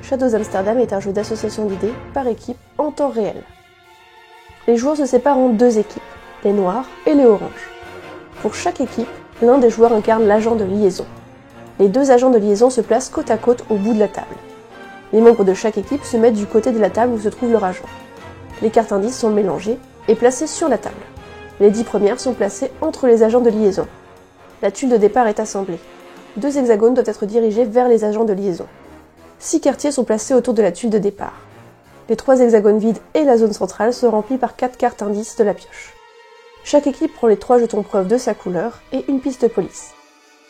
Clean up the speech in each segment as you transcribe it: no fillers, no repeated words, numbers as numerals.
Shadows Amsterdam est un jeu d'association d'idées par équipe en temps réel. Les joueurs se séparent en deux équipes, les noirs et les oranges. Pour chaque équipe, l'un des joueurs incarne l'agent de liaison. Les deux agents de liaison se placent côte à côte au bout de la table. Les membres de chaque équipe se mettent du côté de la table où se trouve leur agent. Les cartes indices sont mélangées et placées sur la table. Les 10 premières sont placées entre les agents de liaison. La tuile de départ est assemblée. 2 hexagones doivent être dirigés vers les agents de liaison. 6 quartiers sont placés autour de la tuile de départ. Les 3 hexagones vides et la zone centrale sont remplis par 4 cartes indices de la pioche. Chaque équipe prend les 3 jetons preuves de sa couleur et une piste police.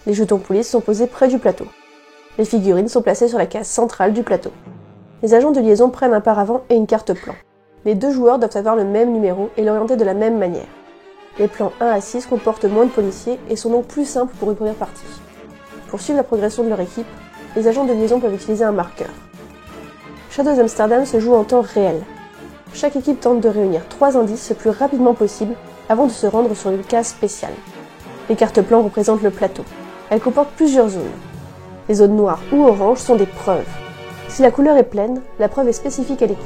Les jetons police sont posés près du plateau. Les figurines sont placées sur la case centrale du plateau. Les agents de liaison prennent un paravent et une carte plan. Les 2 joueurs doivent avoir le même numéro et l'orienter de la même manière. Les plans 1 à 6 comportent moins de policiers et sont donc plus simples pour une première partie. Pour suivre la progression de leur équipe, les agents de liaison peuvent utiliser un marqueur. Shadows Amsterdam se joue en temps réel. Chaque équipe tente de réunir 3 indices le plus rapidement possible avant de se rendre sur une case spéciale. Les cartes plans représentent le plateau. Elles comportent plusieurs zones. Les zones noires ou oranges sont des preuves. Si la couleur est pleine, la preuve est spécifique à l'équipe.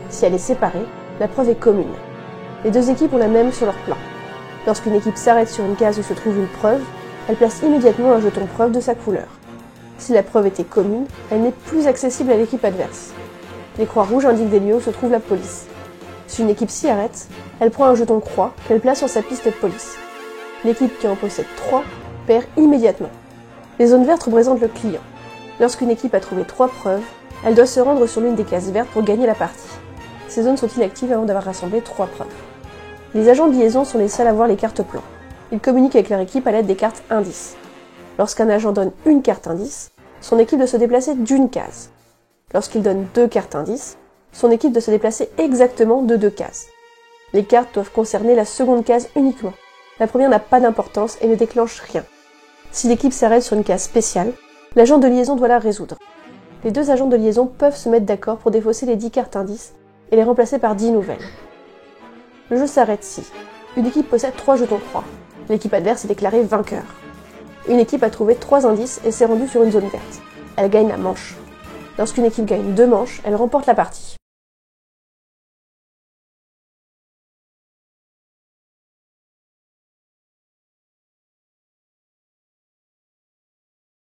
Si elle est séparée, la preuve est commune. Les 2 équipes ont la même sur leur plan. Lorsqu'une équipe s'arrête sur une case où se trouve une preuve, elle place immédiatement un jeton preuve de sa couleur. Si la preuve était commune, elle n'est plus accessible à l'équipe adverse. Les croix rouges indiquent des lieux où se trouve la police. Si une équipe s'y arrête, elle prend un jeton croix qu'elle place sur sa piste de police. L'équipe qui en possède 3 perd immédiatement. Les zones vertes représentent le client. Lorsqu'une équipe a trouvé 3 preuves, elle doit se rendre sur l'une des cases vertes pour gagner la partie. Ces zones sont inactives avant d'avoir rassemblé 3 preuves. Les agents de liaison sont les seuls à voir les cartes plans. Ils communiquent avec leur équipe à l'aide des cartes indices. Lorsqu'un agent donne une carte indice, son équipe doit se déplacer d'une case. Lorsqu'il donne 2 cartes indices, son équipe doit se déplacer exactement de 2 cases. Les cartes doivent concerner la seconde case uniquement. La première n'a pas d'importance et ne déclenche rien. Si l'équipe s'arrête sur une case spéciale, l'agent de liaison doit la résoudre. Les 2 agents de liaison peuvent se mettre d'accord pour défausser les 10 cartes indices et les remplacer par 10 nouvelles. Le jeu s'arrête si une équipe possède 3 jetons croix. L'équipe adverse est déclarée vainqueur. Une équipe a trouvé 3 indices et s'est rendue sur une zone verte. Elle gagne la manche. Lorsqu'une équipe gagne 2 manches, elle remporte la partie.